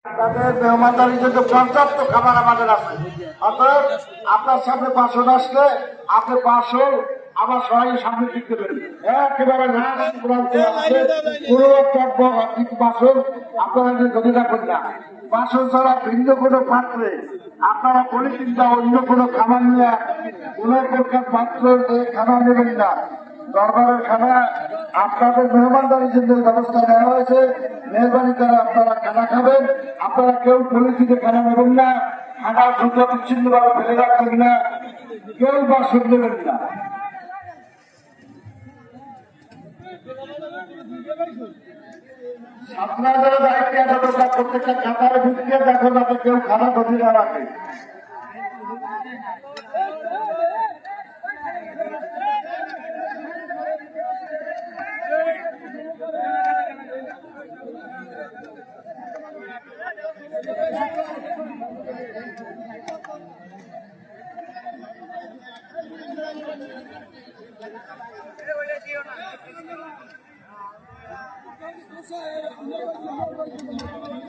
তাদের মেহমানদারির জন্য পর্যাপ্ত খাবার আমাদের আছে। অতএব আপনার সামনে বাসন আসলে আপনি বাসন আমার সবাই সামনে দিতে পারেন। একেবারে বাসন আপনারা ধরে রাখবেন না। বাসন ছাড়া ভিন্ন কোনো পাত্রে আপনারা পলিথিন বা অন্য কোনো খাবার নিয়ে কোন প্রকার পাত্র খাবার নেবেন না। দরবারের খানা আপনাদের মেহমানদারির জন্য ব্যবস্থা নেওয়া হয়েছে। মেহরবানি করে আপনারা খানা খাবেন। আপনারা কেউ পলিথিনে খানা নেবেন না, খানা দ্রুত বিচ্ছিন্ন ভাবে ফেলে রাখবেন না, কেউ বাসন নেবেন না। আপনাদের দায়িত্বে আছে প্রত্যেকটা খাতায় ঢুকিয়ে দেখো যাতে কেউ খানা ধরে না রাখে।